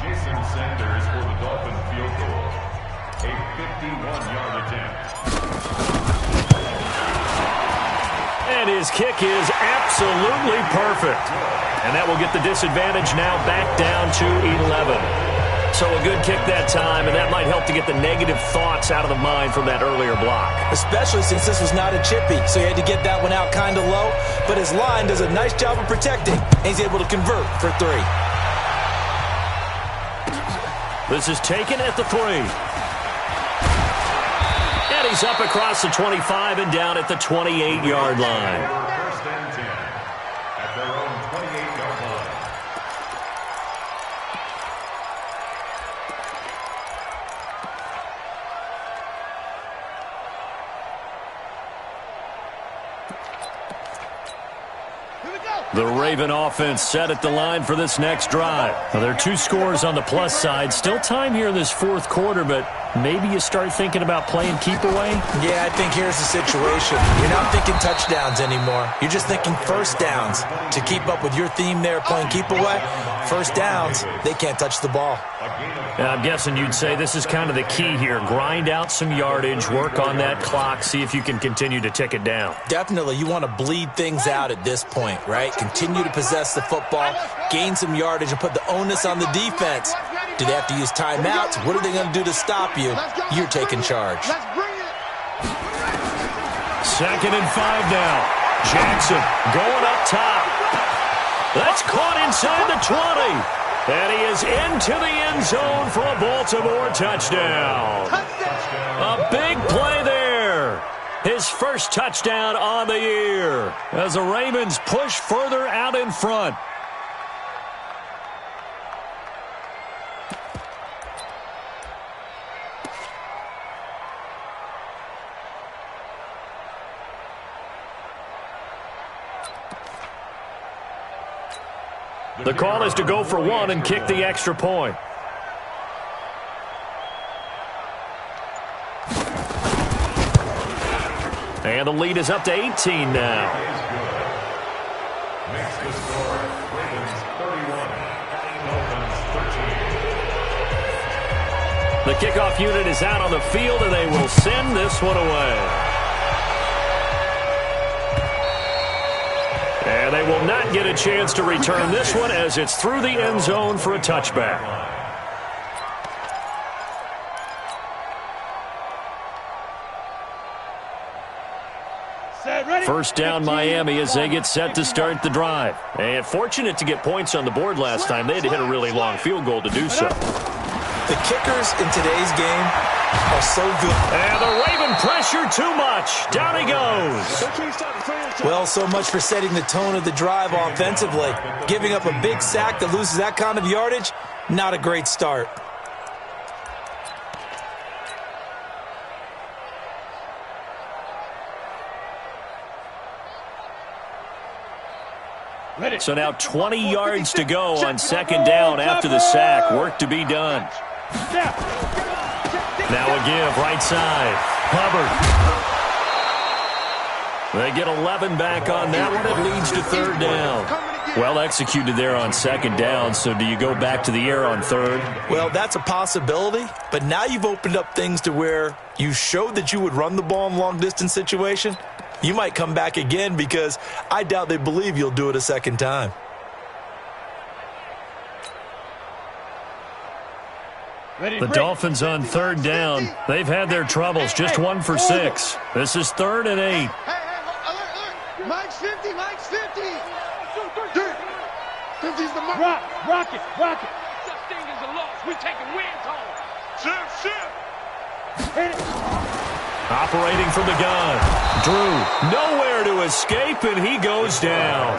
Jason Sanders for the Dolphin field goal. A 51-yard attempt. And his kick is absolutely perfect. And that will get the disadvantage now back down to 11. So a good kick that time, and that might help to get the negative thoughts out of the mind from that earlier block. Especially since this was not a chippy, so he had to get that one out kind of low. But his line does a nice job of protecting, and he's able to convert for 3. This is taken at the 3. And he's up across the 25 and down at the 28-yard line. First and 10 at their own 28-yard line. The Raven offense set at the line for this next drive. Now, there are 2 scores on the plus side. Still time here in this 4th quarter, but maybe you start thinking about playing keep away? Yeah, I think here's the situation. You're not thinking touchdowns anymore. You're just thinking first downs. To keep up with your theme there, playing keep away, first downs, they can't touch the ball. Now, I'm guessing you'd say this is kind of the key here. Grind out some yardage, work on that clock, see if you can continue to tick it down. Definitely, you want to bleed things out at this point, right? Continue to possess the football, gain some yardage, and put the onus on the defense. Do they have to use timeouts? What are they going to do to stop you? You're taking charge. 2nd and 5 now. Jackson going up top. That's caught inside the 20. And he is into the end zone for a Baltimore touchdown. A big play there. His first touchdown on the year as the Ravens push further out in front. The call is to go for 1 and kick the extra point. And the lead is up to 18 now. Makes the score Ravens 31, Dolphins 13. The kickoff unit is out on the field, and they will send this one away. And they will not get a chance to return this one as it's through the end zone for a touchback. First down Miami as they get set to start the drive. And fortunate to get points on the board last time. They had to hit a really long field goal to do so. The kickers in today's game are so good. And the Raven pressure too much. Down he goes. Well, so much for setting the tone of the drive offensively. Giving up a big sack that loses that kind of yardage, not a great start. So now 20 yards to go on 2nd down after the sack. Work to be done. Now a give, right side. Hubbard. They get 11 back on that one. It leads to 3rd down. Well executed there on 2nd down, so do you go back to the air on 3rd? Well, that's a possibility, but now you've opened up things to where you showed that you would run the ball in long-distance situation. You might come back again because I doubt they believe you'll do it a 2nd time. The Dolphins on 3rd down. They've had their troubles, just 1 for 6. This is 3rd and 8. Mike's 50, Mike's 50. 50's the mark. Rock it. We taking wins home. Shift. Operating from the gun. Drew, nowhere to escape, and he goes down.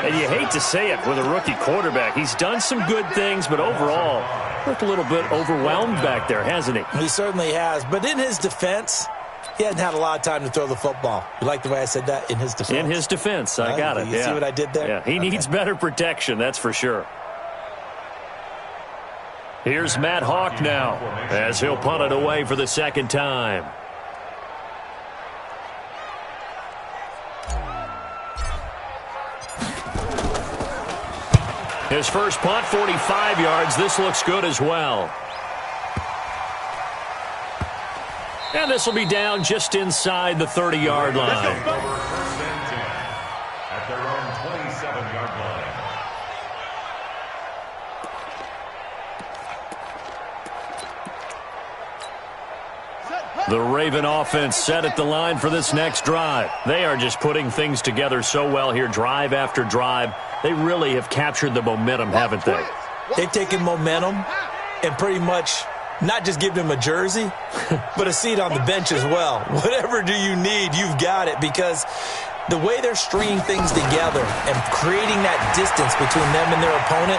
And you hate to say it with a rookie quarterback. He's done some good things, but overall, looked a little bit overwhelmed back there, hasn't he? He certainly has. But in his defense, he hadn't had a lot of time to throw the football. You like the way I said that? In his defense? In his defense. I got it. You see what I did there? Yeah, he needs better protection, that's for sure. Here's Matt Hawk now, as he'll punt it away for the second time. His first punt, 45 yards. This looks good as well. And this will be down just inside the 30-yard line. At their own 27-yard line. The Raven offense set at the line for this next drive. They are just putting things together so well here, drive after drive. They really have captured the momentum, haven't they? They've taken momentum and pretty much not just given him a jersey, but a seat on the bench as well. Whatever do you need, you've got it, because the way they're stringing things together and creating that distance between them and their opponent,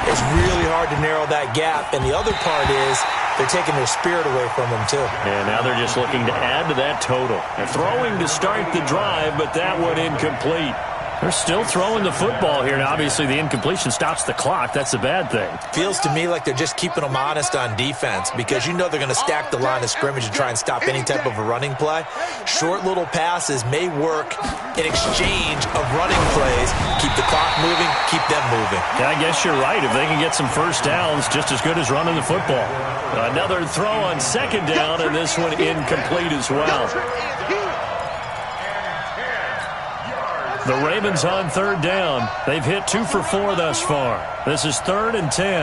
it's really hard to narrow that gap. And the other part is they're taking their spirit away from them, too. And now they're just looking to add to that total. They're throwing to start the drive, but that one incomplete. They're still throwing the football here. Now, obviously, the incompletion stops the clock. That's a bad thing. Feels to me like they're just keeping them honest on defense, because you know they're going to stack the line of scrimmage and try and stop any type of a running play. Short little passes may work in exchange of running plays. Keep the clock moving, keep them moving. Yeah, I guess you're right. If they can get some first downs, just as good as running the football. Another throw on second down, and this one incomplete as well. The Ravens on third down. They've hit 2 for 4 thus far. This is 3rd and 10. You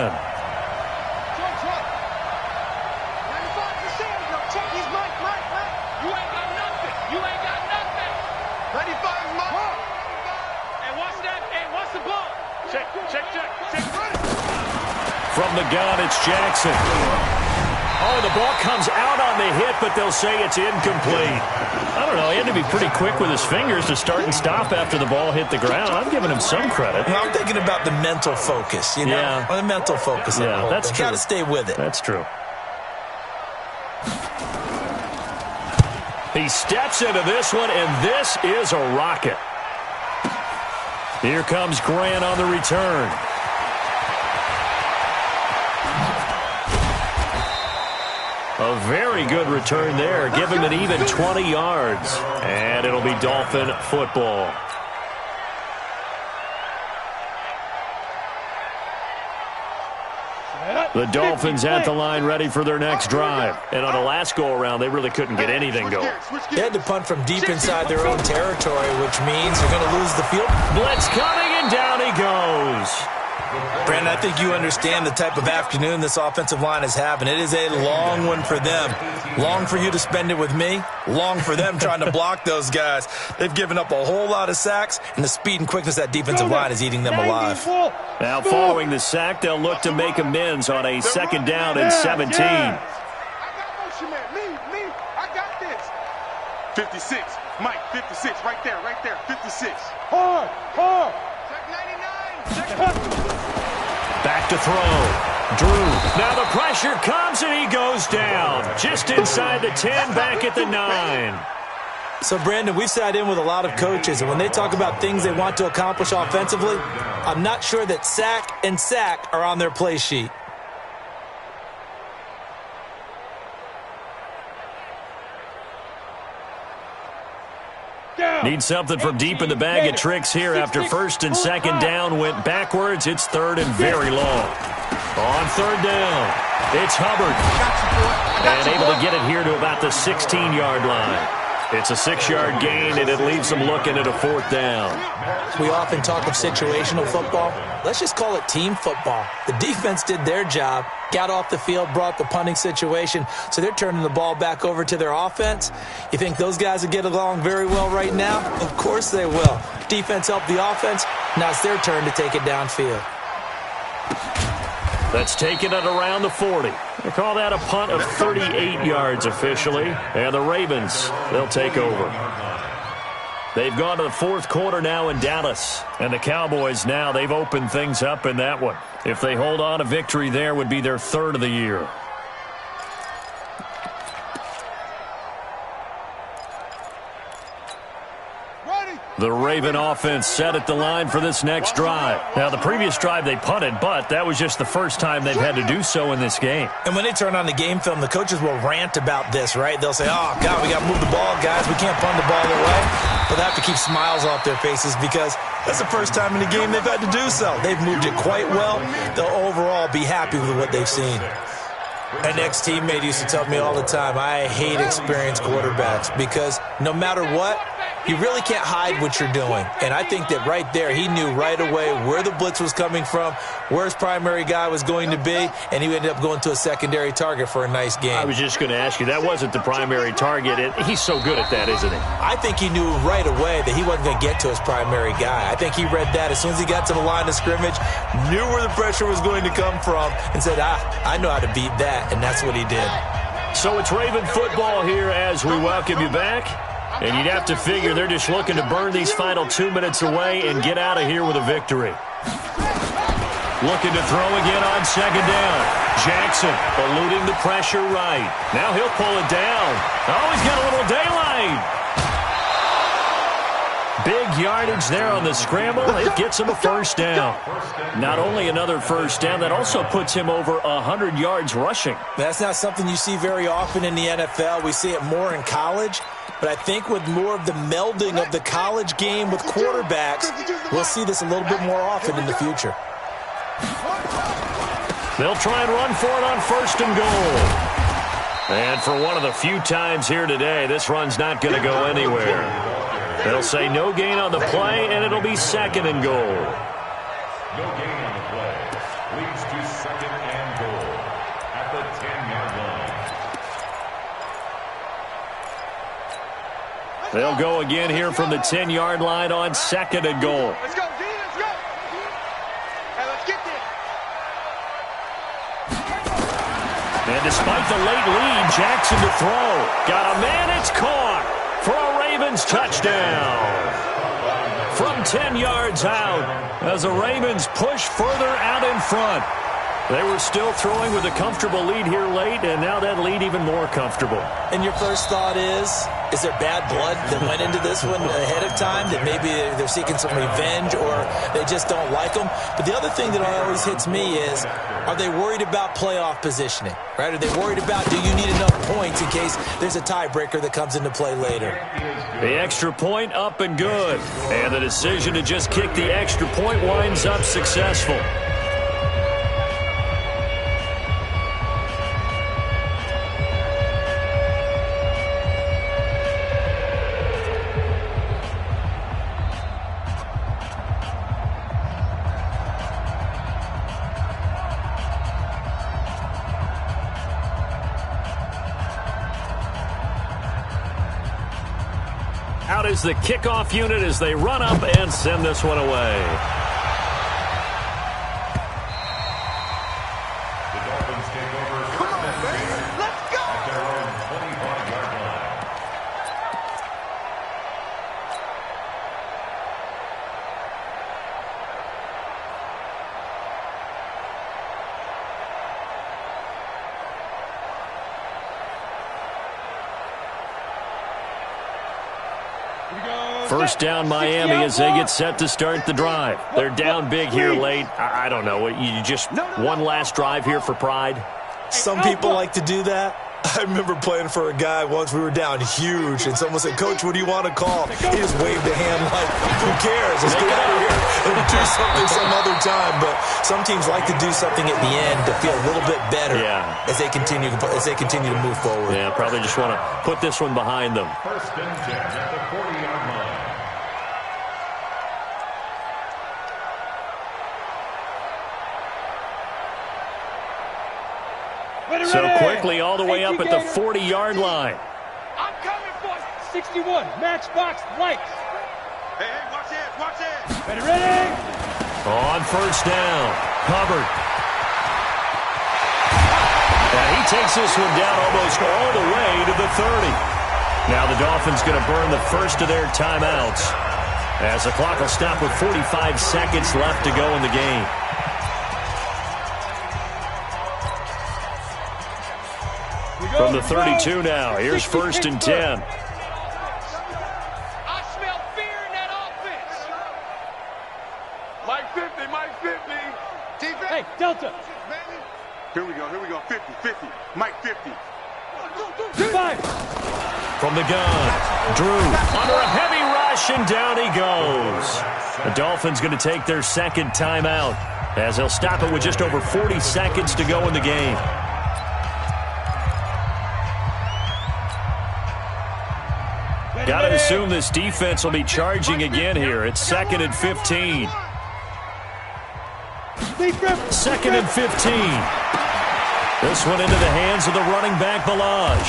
ain't got nothing. 95 Mike. And what's that? Hey, what's the ball? Check. From the gun, it's Jackson. Oh, the ball comes out on the hit, but they'll say it's incomplete. I don't know. He had to be pretty quick with his fingers to start and stop after the ball hit the ground. I'm giving him some credit. Well, I'm thinking about the mental focus, you know? Yeah. The mental focus. Yeah, that's true. Got to stay with it. That's true. He steps into this one, and this is a rocket. Here comes Grant on the return. A very good return there. Give him an even 20 yards. And it'll be Dolphin football. The Dolphins at the line ready for their next drive. And on the last go-around, they really couldn't get anything going. They had to punt from deep inside their own territory, which means they're going to lose the field. Blitz coming, and down he goes. Brandon, I think you understand the type of afternoon this offensive line is having. It is a long one for them. Long for you to spend it with me. Long for them trying to block those guys. They've given up a whole lot of sacks, and the speed and quickness of that defensive line is eating them alive. Now, following the sack, they'll look to make amends on a 2nd down and 17. I got motion, man. Me. I got this. 56. Mike, 56. Right there. 56. Hard. Check 99. Back to throw. Drew. Now the pressure comes, and he goes down. Just inside the 10, back at the 9. So, Brandon, we've sat in with a lot of coaches, and when they talk about things they want to accomplish offensively, I'm not sure that sack and sack are on their play sheet. Need something from deep in the bag of tricks here after 1st and 2nd down went backwards. It's 3rd and very long. On 3rd down, it's Hubbard. And able to get it here to about the 16-yard line. It's a 6-yard gain, and it leaves them looking at a 4th down. We often talk of situational football. Let's just call it team football. The defense did their job, got off the field, brought the punting situation, so they're turning the ball back over to their offense. You think those guys will get along very well right now? Of course they will. Defense helped the offense. Now it's their turn to take it downfield. That's taken at around the 40. They call that a punt of 38 yards officially. And the Ravens, they'll take over. They've gone to the fourth quarter now in Dallas. And the Cowboys now, they've opened things up in that one. If they hold on, a victory there would be their third of the year. The Raven offense set at the line for this next drive. Now, the previous drive they punted, but that was just the first time they've had to do so in this game. And when they turn on the game film, the coaches will rant about this, right? They'll say, oh, God, we got to move the ball, guys. We can't punt the ball away. But they have to keep smiles off their faces because that's the first time in the game they've had to do so. They've moved it quite well. They'll overall be happy with what they've seen. An ex-teammate used to tell me all the time, I hate experienced quarterbacks because no matter what, you really can't hide what you're doing. And I think that right there, he knew right away where the blitz was coming from, where his primary guy was going to be, and he ended up going to a secondary target for a nice game. I was just going to ask you, that wasn't the primary target. He's so good at that, isn't he? I think he knew right away that he wasn't going to get to his primary guy. I think he read that as soon as he got to the line of scrimmage, knew where the pressure was going to come from, and said, I know how to beat that, and that's what he did. So it's Raven football here as we welcome you back. And you'd have to figure they're just looking to burn these final 2 minutes away and get out of here with a victory. Looking to throw again on second down. Jackson eluding the pressure right. Now he'll pull it down. Oh, he's got a little daylight. Big yardage there on the scramble. It gets him a first down. Not only another first down, that also puts him over 100 yards rushing. That's not something you see very often in the NFL. We see it more in college. But I think with more of the melding of the college game with quarterbacks, we'll see this a little bit more often in the future. They'll try and run for it on first and goal. And for one of the few times here today, this run's not going to go anywhere. They'll say no gain on the play, and it'll be second and goal. No gain on the play. Leads to second and goal at the 10-yard line. They'll go again here from the 10-yard line on second and goal. Let's go, D, let's go. Hey, let's get this. And despite the late lead, Jackson to throw. Got a man, it's caught for a Ravens touchdown. From 10 yards out as the Ravens push further out in front. They were still throwing with a comfortable lead here late, and now that lead even more comfortable. And your first thought is there bad blood that went into this one ahead of time, that maybe they're seeking some revenge or they just don't like them? But the other thing that always hits me is, are they worried about playoff positioning? Right? Are they worried about, do you need enough points in case there's a tiebreaker that comes into play later? The extra point up and good. And the decision to just kick the extra point winds up successful. Out is the kickoff unit as they run up and send this one away. The Dolphins take over. Come on, man. Let's go. At their own 25-yard line. First down Miami as they get set to start the drive. They're down big here late. I don't know. You just one last drive here for pride? Some people like to do that. I remember playing for a guy once. We were down huge, and someone said, "Coach, what do you want to call?" He just waved a hand like, "Who cares? Let's get out of here and do something some other time." But some teams like to do something at the end to feel a little bit better as they continue to move forward. Yeah, probably just want to put this one behind them. First and 10 at the 40-yard line. So quickly all the way up at the 40-yard line. I'm coming for 61, matchbox lights. Hey, watch it, watch it. Ready? On first down, Hubbard. takes this one down almost all the way to the 30. Now the Dolphins going to burn the first of their timeouts as the clock will stop with 45 seconds left to go in the game. From the 32 now, here's 1st and 10. I smell fear in that offense. Mike 50, Mike 50. Defense. Hey, Delta. Here we go. 50, 50. Mike 50. 5. From the gun, Drew under a heavy rush, and down he goes. The Dolphins going to take their second timeout as they'll stop it with just over 40 seconds to go in the game. Got to assume this defense will be charging again here. It's 2nd and 15. 2nd and 15. This one into the hands of the running back, Balaj.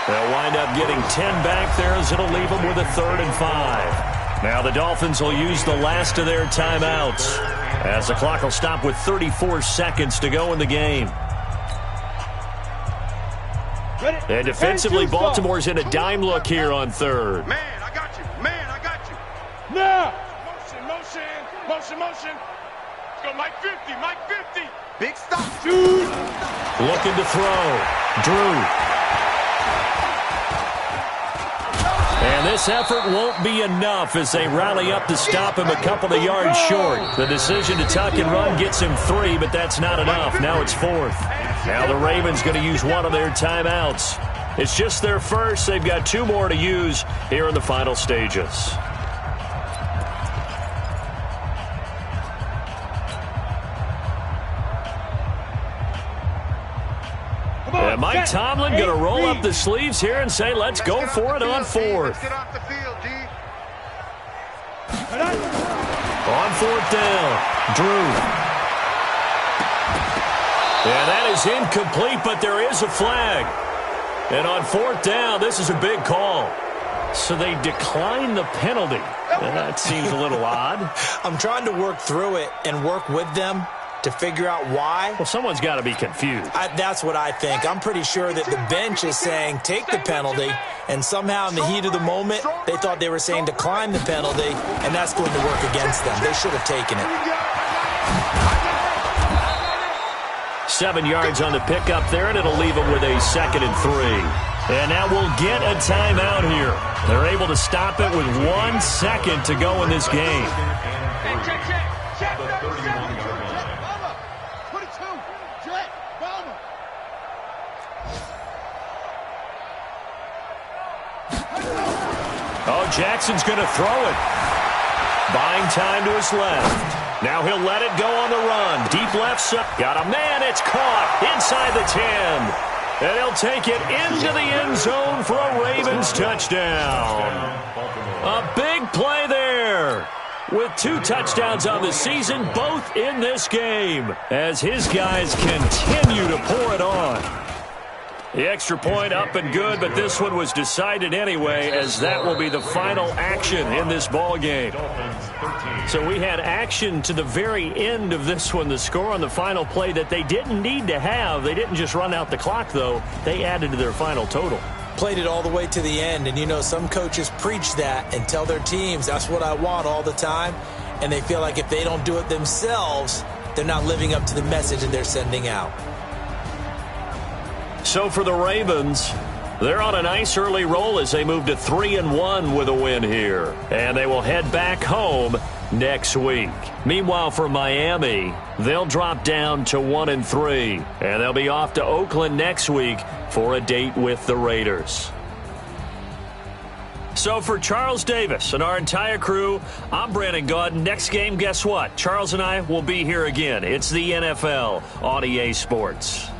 They'll wind up getting 10 back there as it'll leave them with a 3rd and 5. Now the Dolphins will use the last of their timeouts as the clock will stop with 34 seconds to go in the game. And defensively, Baltimore's in a dime look here on 3rd. Man, I got you. Man, I got you. Now. Motion. Let's go, Mike 50, Mike 50. Big stop. Shoot. Looking to throw. Drew. And this effort won't be enough as they rally up to stop him a couple of yards short. The decision to tuck and run gets him 3, but that's not enough. Now it's 4th. Now the Ravens going to use one of their timeouts. It's just their first. They've got 2 more to use here in the final stages. And Mike Tomlin going to roll up the sleeves here and say, let's go for it on 4th. Get off the field, D. On 4th down, Drew. And that is incomplete, but there is a flag. And on 4th down, this is a big call. So they decline the penalty. That seems a little odd. I'm trying to work through it and work with them to figure out why. Well, someone's got to be confused. That's what I think. I'm pretty sure that the bench is saying take the penalty, and somehow in the heat of the moment, they thought they were saying decline the penalty, and that's going to work against them. They should have taken it. 7 yards on the pickup there, and it'll leave them with a 2nd and 3. And now we'll get a timeout here. They're able to stop it with 1 second to go in this game. Check. Oh, Jackson's going to throw it. Buying time to his left. Now he'll let it go on the run. Deep left side. Got a man. It's caught inside the 10. And he'll take it into the end zone for a Ravens touchdown. A big play there. With 2 touchdowns on the season, both in this game, as his guys continue to pour it on. The extra point up and good, but this one was decided anyway, as that will be the final action in this ball game. So we had action to the very end of this one, the score on the final play that they didn't need to have. They didn't just run out the clock, though. They added to their final total. Played it all the way to the end, and you know some coaches preach that and tell their teams that's what I want all the time, and they feel like if they don't do it themselves, they're not living up to the message that they're sending out. So for the Ravens, they're on a nice early roll as they move to 3-1 with a win here. And they will head back home next week. Meanwhile, for Miami, they'll drop down to 1-3. And they'll be off to Oakland next week for a date with the Raiders. So for Charles Davis and our entire crew, I'm Brandon Gaudin. Next game, guess what? Charles and I will be here again. It's the NFL on EA Sports.